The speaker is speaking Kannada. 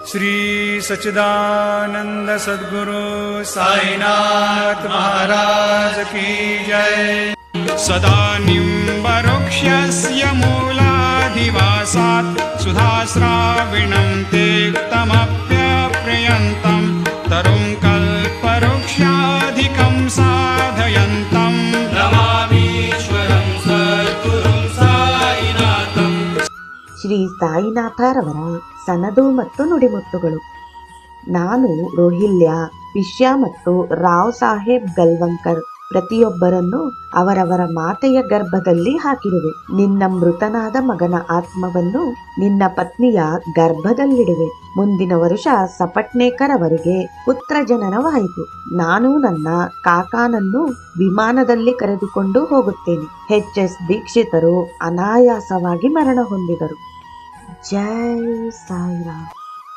श्री सच्चिदानंद सद्गुरु साईनाथ महाराज की जय। सदा निम्बवृक्षस्य मूलाधिवासात् सुधाश्राविणं तेक्तमप्यप्रियन्तं तरुं कल्पवृक्षाधिकं साधयन्तं नमामीश्वरं सद्गुरुं साईनाथं। ಶ್ರೀ ಸಾಯಿನಾಥರವರ ಸನದು ಮತ್ತು ನುಡಿಮುತ್ತುಗಳು. ನಾನು ರೋಹಿಲ್ಯ, ಪಿಶ್ಯ ಮತ್ತು ರಾವ್ ಸಾಹೇಬ್ ಗಲ್ವಂಕರ್ ಪ್ರತಿಯೊಬ್ಬರನ್ನು ಅವರವರ ಮಾತೆಯ ಗರ್ಭದಲ್ಲಿ ಹಾಕಿರುವೆ. ನಿನ್ನ ಮೃತನಾದ ಮಗನ ಆತ್ಮವನ್ನು ನಿನ್ನ ಪತ್ನಿಯ ಗರ್ಭದಲ್ಲಿಡುವೆ. ಮುಂದಿನ ವರುಷ ಸಪಟ್ನೇಕರ್ ಅವರಿಗೆ ಪುತ್ರ ಜನನವಾಯಿತು. ನಾನು ನನ್ನ ಕಾಕಾನನ್ನು ವಿಮಾನದಲ್ಲಿ ಕರೆದುಕೊಂಡು ಹೋಗುತ್ತೇನೆ. ಎಚ್.ಎಸ್. ದೀಕ್ಷಿತರು ಅನಾಯಾಸವಾಗಿ ಮರಣ ಹೊಂದಿದರು. ಜೈ ಸಾಯಿರಾಮ್.